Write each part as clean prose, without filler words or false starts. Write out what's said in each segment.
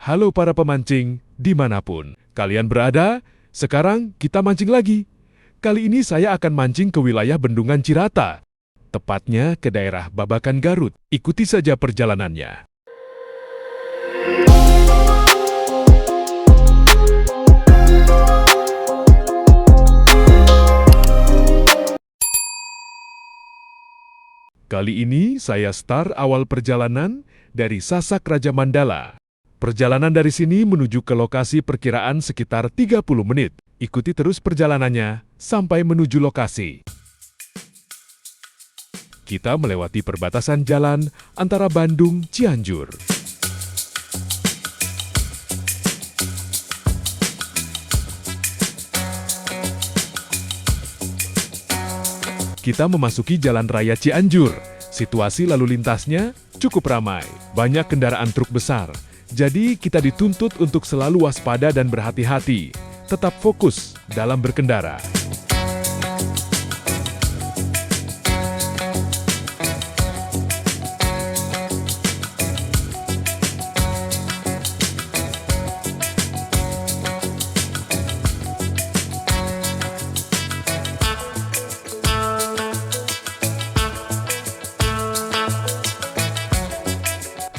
Halo para pemancing, dimanapun kalian berada, sekarang kita mancing lagi. Kali ini saya akan mancing ke wilayah Bendungan Cirata, tepatnya ke daerah Babakan Garut. Ikuti saja perjalanannya. Kali ini saya start awal perjalanan dari Sasak Raja Mandala. Perjalanan dari sini menuju ke lokasi perkiraan sekitar 30 menit. Ikuti terus perjalanannya sampai menuju lokasi. Kita melewati perbatasan jalan antara Bandung, Cianjur. Kita memasuki Jalan Raya Cianjur. Situasi lalu lintasnya cukup ramai, banyak kendaraan truk besar. Jadi kita dituntut untuk selalu waspada dan berhati-hati, tetap fokus dalam berkendara.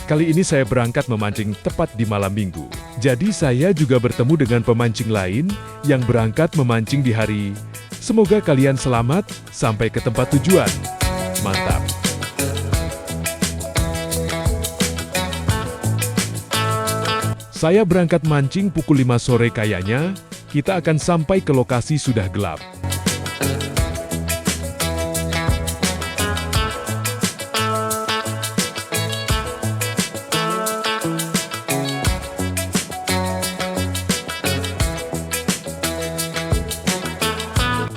Kali ini saya berangkat memancing tepat di malam minggu. Jadi saya juga bertemu dengan pemancing lain yang berangkat memancing di hari. Semoga kalian selamat sampai ke tempat tujuan. Mantap! Saya berangkat mancing pukul 5 sore kayaknya, kita akan sampai ke lokasi sudah gelap.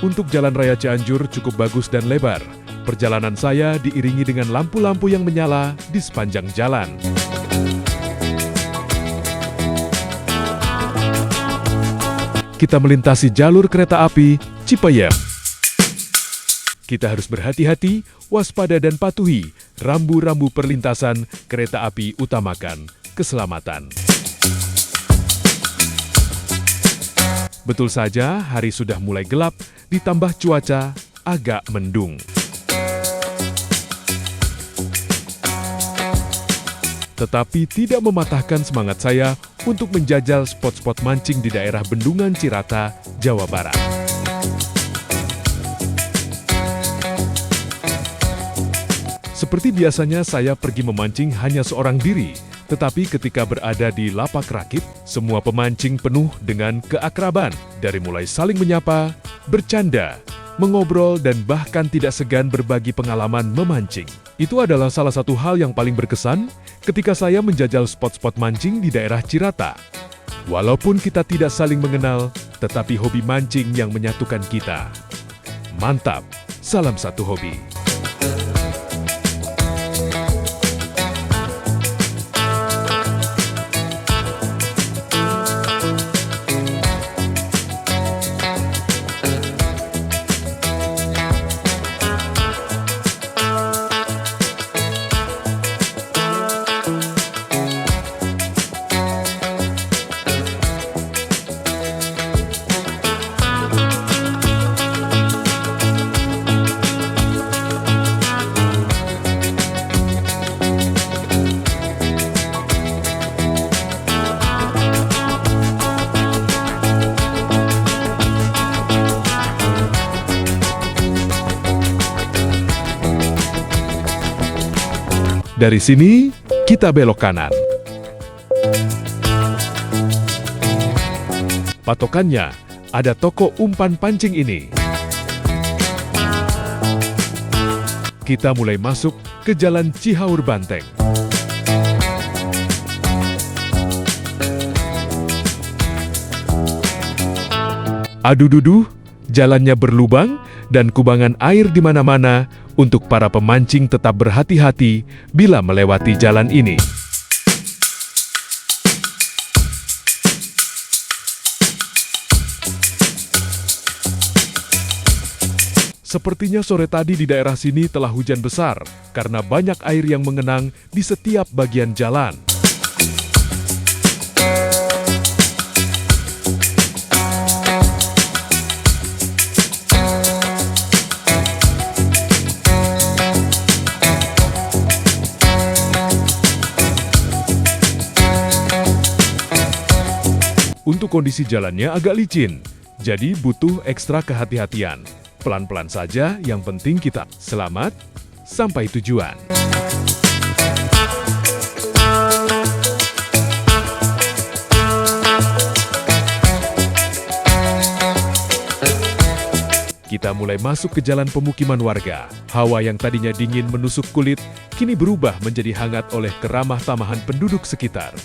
Untuk Jalan Raya Cianjur cukup bagus dan lebar. Perjalanan saya diiringi dengan lampu-lampu yang menyala di sepanjang jalan. Kita melintasi jalur kereta api Cipayung. Kita harus berhati-hati, waspada dan patuhi rambu-rambu perlintasan kereta api, utamakan keselamatan. Betul saja, hari sudah mulai gelap, ditambah cuaca agak mendung. Tetapi tidak mematahkan semangat saya untuk menjajal spot-spot mancing di daerah Bendungan Cirata, Jawa Barat. Seperti biasanya saya pergi memancing hanya seorang diri. Tetapi ketika berada di lapak rakit, semua pemancing penuh dengan keakraban. Dari mulai saling menyapa, bercanda, mengobrol, dan bahkan tidak segan berbagi pengalaman memancing. Itu adalah salah satu hal yang paling berkesan ketika saya menjajal spot-spot mancing di daerah Cirata. Walaupun kita tidak saling mengenal, tetapi hobi mancing yang menyatukan kita. Mantap, salam satu hobi. Dari sini, kita belok kanan. Patokannya, ada toko umpan pancing ini. Kita mulai masuk ke Jalan Cihaur Banteng. Aduh, jalannya berlubang dan kubangan air di mana-mana. Untuk para pemancing tetap berhati-hati bila melewati jalan ini. Sepertinya sore tadi di daerah sini telah hujan besar karena banyak air yang mengenang di setiap bagian jalan. Untuk kondisi jalannya agak licin, jadi butuh ekstra kehati-hatian. Pelan-pelan saja, yang penting kita selamat sampai tujuan. Kita mulai masuk ke jalan pemukiman warga. Hawa yang tadinya dingin menusuk kulit, kini berubah menjadi hangat oleh keramah tamahan penduduk sekitar.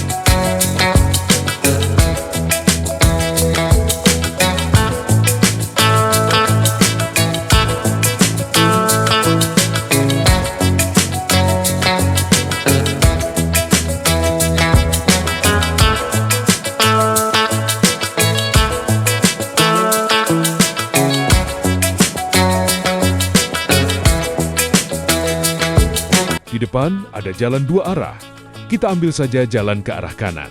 Di depan ada jalan dua arah. Kita ambil saja jalan ke arah kanan.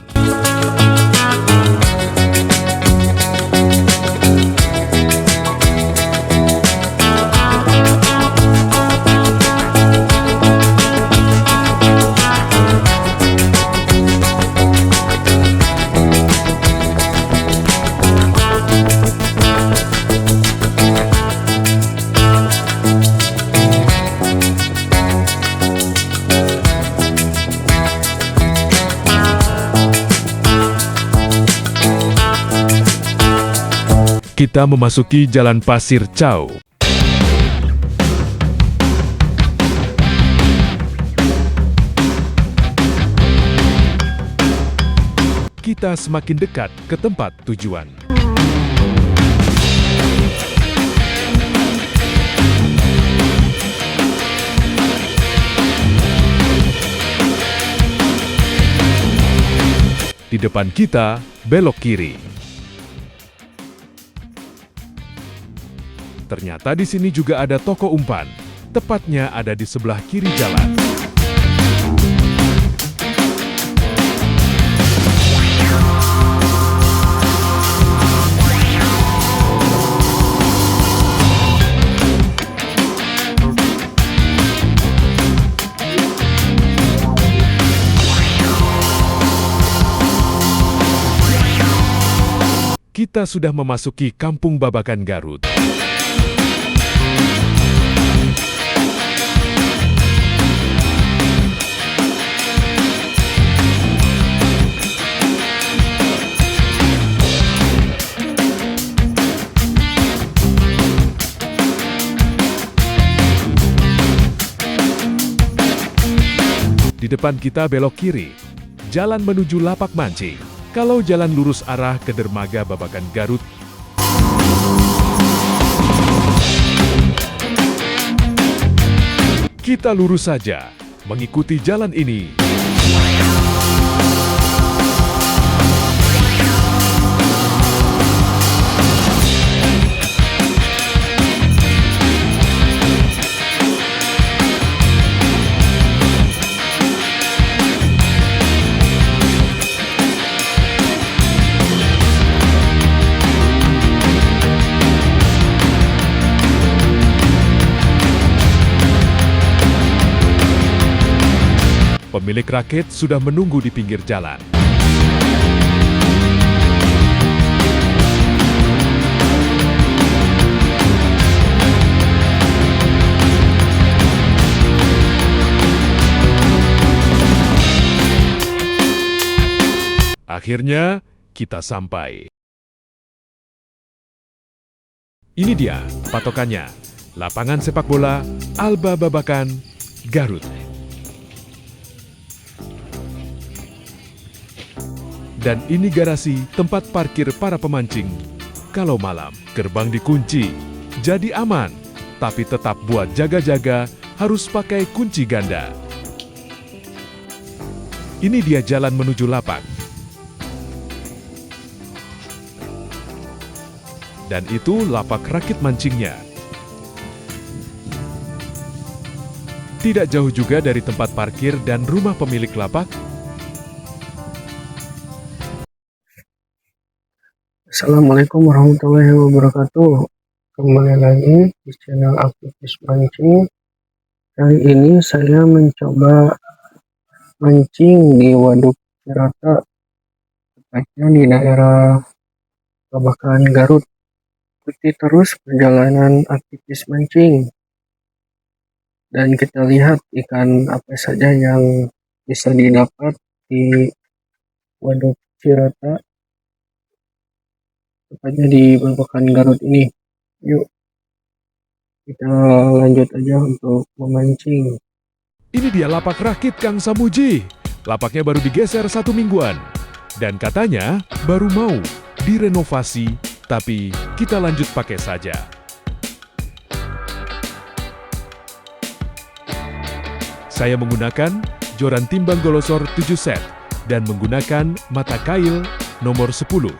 Kita memasuki Jalan Pasir Cao. Kita semakin dekat ke tempat tujuan. Di depan kita, belok kiri. Ternyata di sini juga ada toko umpan, tepatnya ada di sebelah kiri jalan. Kita sudah memasuki Kampung Babakan Garut. Di depan kita belok kiri, jalan menuju lapak mancing. Kalau jalan lurus arah ke dermaga Babakan Garut, kita lurus saja, mengikuti jalan ini. Pemilik raket sudah menunggu di pinggir jalan. Akhirnya, kita sampai. Ini dia patokannya, lapangan sepak bola Alba Babakan Garut. Dan ini garasi tempat parkir para pemancing. Kalau malam, gerbang dikunci, jadi aman. Tapi tetap buat jaga-jaga, harus pakai kunci ganda. Ini dia jalan menuju lapak. Dan itu lapak rakit mancingnya. Tidak jauh juga dari tempat parkir dan rumah pemilik lapak. Assalamualaikum warahmatullahi wabarakatuh. Kembali lagi di channel Aktivis Mancing. Kali ini saya mencoba mancing di Waduk Cirata, tepatnya di daerah Babakan, Garut. Ikuti terus perjalanan aktivis mancing dan kita lihat ikan apa saja yang bisa didapat di Waduk Cirata, tepatnya di Babakan, Garut ini. Yuk kita lanjut aja untuk memancing. Ini dia lapak rakit Kang Samuji. Lapaknya baru digeser 1 mingguan. Dan katanya baru mau direnovasi, tapi kita lanjut pakai saja. Saya menggunakan joran timbang golosor 7 set dan menggunakan mata kail nomor 10.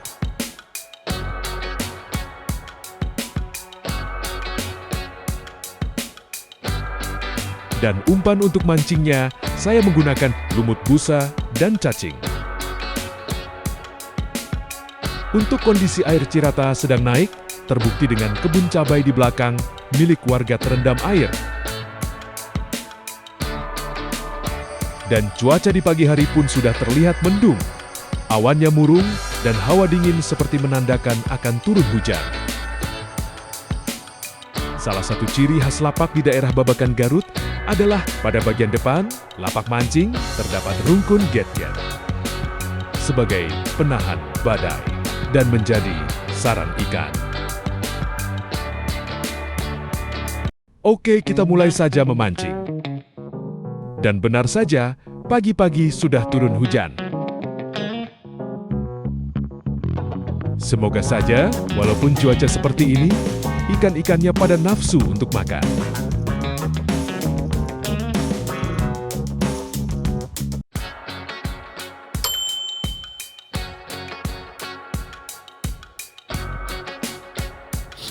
Dan umpan untuk mancingnya, saya menggunakan lumut busa dan cacing. Untuk kondisi air Cirata sedang naik, terbukti dengan kebun cabai di belakang milik warga terendam air. Dan cuaca di pagi hari pun sudah terlihat mendung. Awannya murung dan hawa dingin seperti menandakan akan turun hujan. Salah satu ciri khas lapak di daerah Babakan, Garut adalah pada bagian depan lapak mancing terdapat rungkun get-get sebagai penahan badai dan menjadi sarang ikan. Oke, kita mulai saja memancing. Dan benar saja, pagi-pagi sudah turun hujan. Semoga saja, walaupun cuaca seperti ini, ikan-ikannya pada nafsu untuk makan.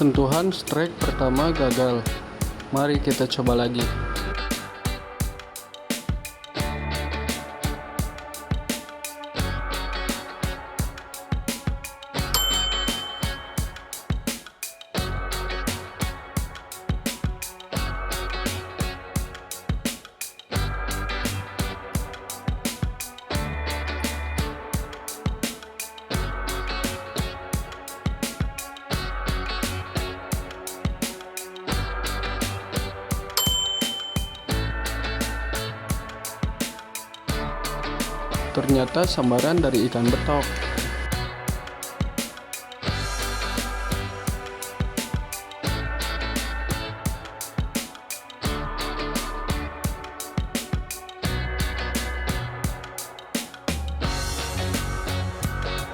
Sentuhan strike pertama gagal. Mari kita coba lagi. Ternyata sambaran dari ikan betok.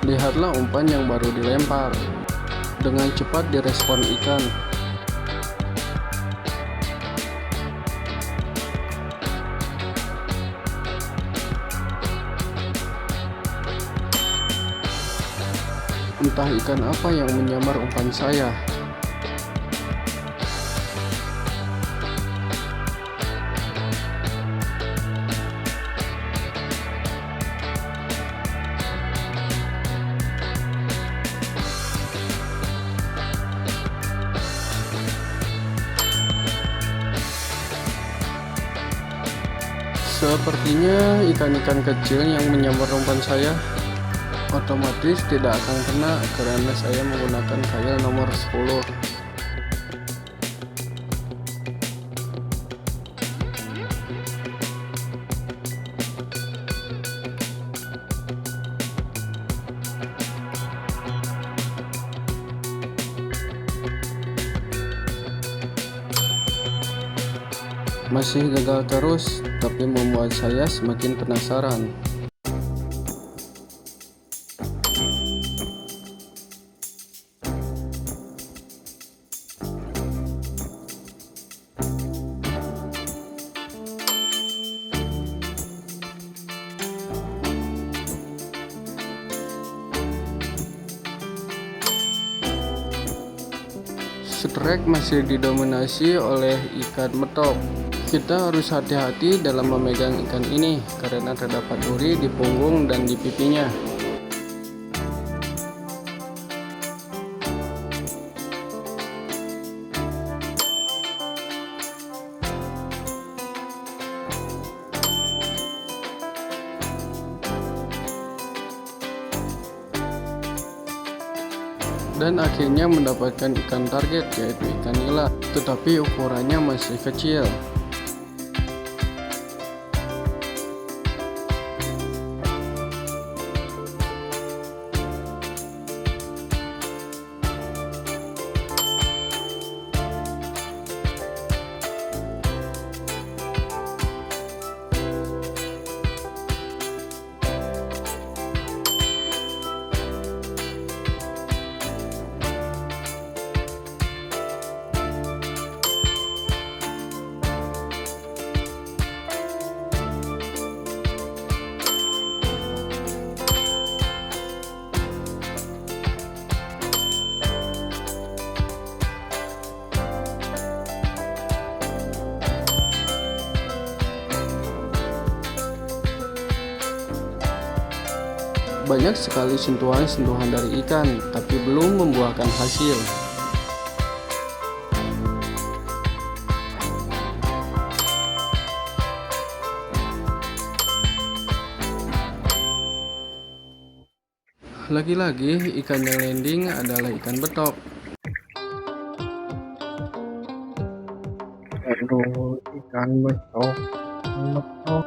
Lihatlah umpan yang baru dilempar. Dengan cepat direspon ikan. Entah ikan apa yang menyamar umpan saya. Sepertinya ikan-ikan kecil yang menyamar umpan saya otomatis tidak akan kena karena saya menggunakan kail nomor 10. Masih gagal terus, tapi membuat saya semakin penasaran. Strike masih didominasi oleh ikan betok. Kita harus hati-hati dalam memegang ikan ini karena terdapat duri di punggung dan di pipinya. dan akhirnya mendapatkan ikan target, yaitu ikan nila, tetapi ukurannya masih kecil. Banyak sekali sentuhan-sentuhan dari ikan, tapi belum membuahkan hasil. Lagi-lagi ikan yang landing adalah ikan betok. Aduh, ikan betok, betok.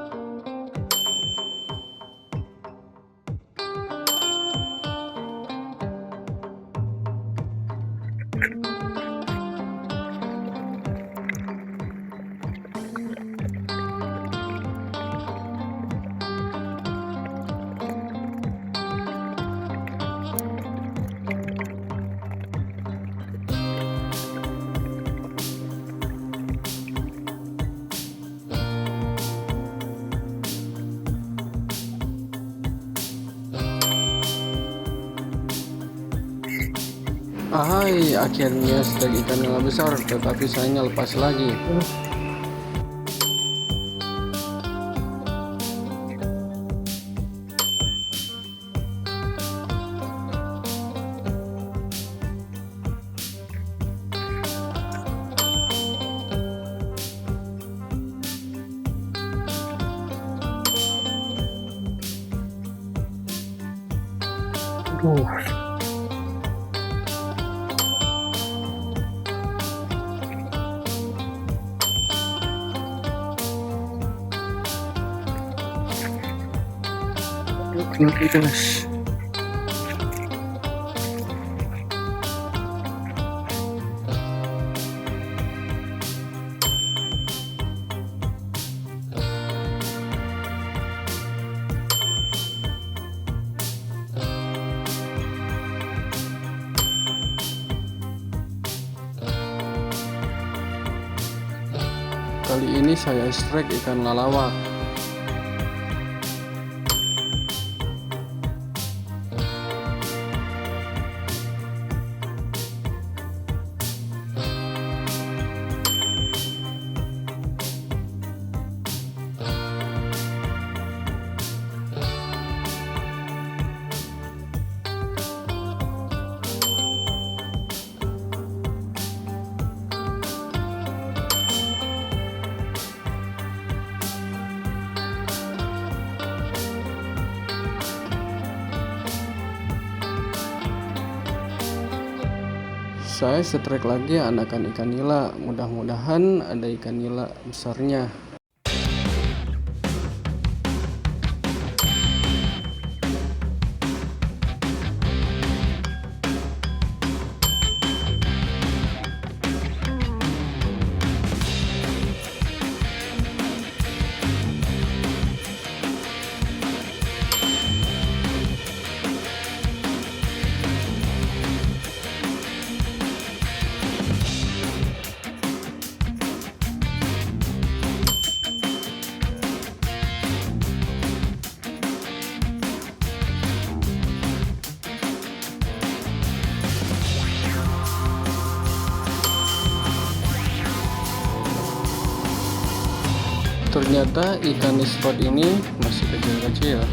Ahai, akhirnya stek ikan nila besar, tetapi sayangnya lepas lagi. Aduh, lagi guys. Kali ini saya strike ikan lalawak. Saya strike lagi anakan ikan nila, mudah-mudahan ada ikan nila besarnya. Ternyata ikan di spot ini masih kecil-kecil.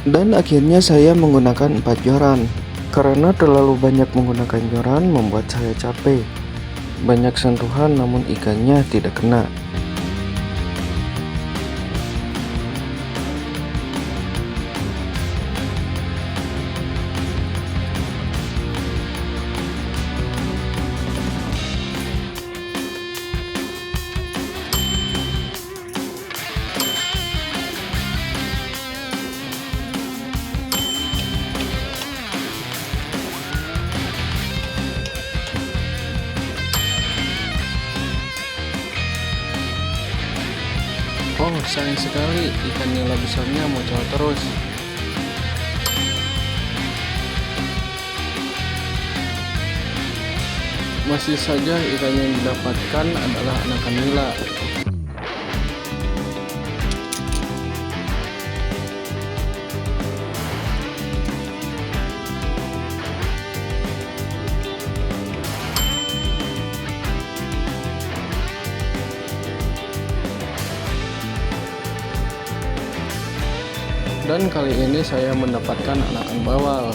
Dan akhirnya saya menggunakan 4 joran. Karena terlalu banyak menggunakan joran membuat saya capek. Banyak sentuhan namun ikannya tidak kena. Oh, sayang sekali ikan nila besarnya muncul terus. Masih saja ikan yang didapatkan adalah anakan nila. Dan kali ini saya mendapatkan anakan bawal.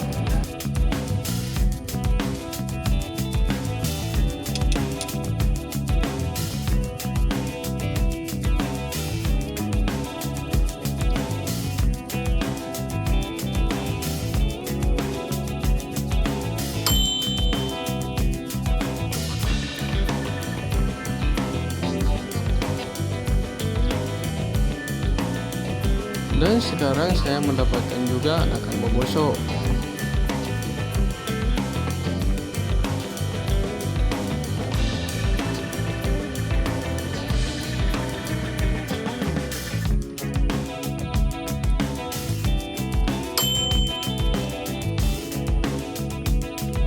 Dan sekarang saya mendapatkan juga anakan boboso.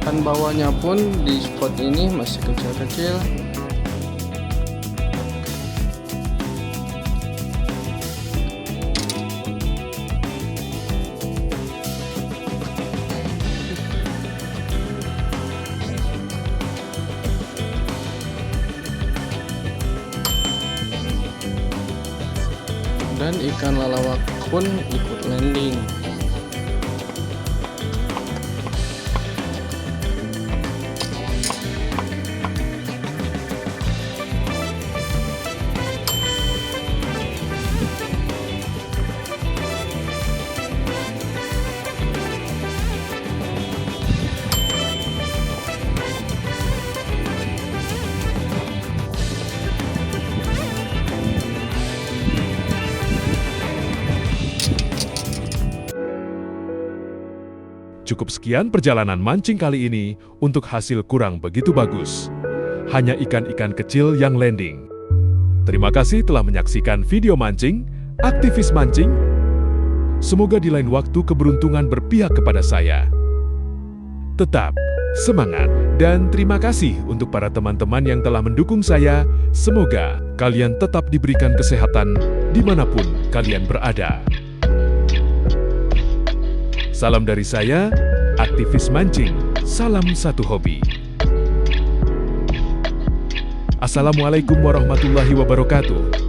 Dan bawahnya pun di spot ini masih kecil-kecil. Dan ikan lalawak pun ikut landing. Cukup sekian perjalanan mancing kali ini untuk hasil kurang begitu bagus. Hanya ikan-ikan kecil yang landing. Terima kasih telah menyaksikan video mancing, aktivis mancing. Semoga di lain waktu keberuntungan berpihak kepada saya. Tetap semangat dan terima kasih untuk para teman-teman yang telah mendukung saya. Semoga kalian tetap diberikan kesehatan dimanapun kalian berada. Salam dari saya, aktivis mancing. Salam satu hobi. Assalamualaikum warahmatullahi wabarakatuh.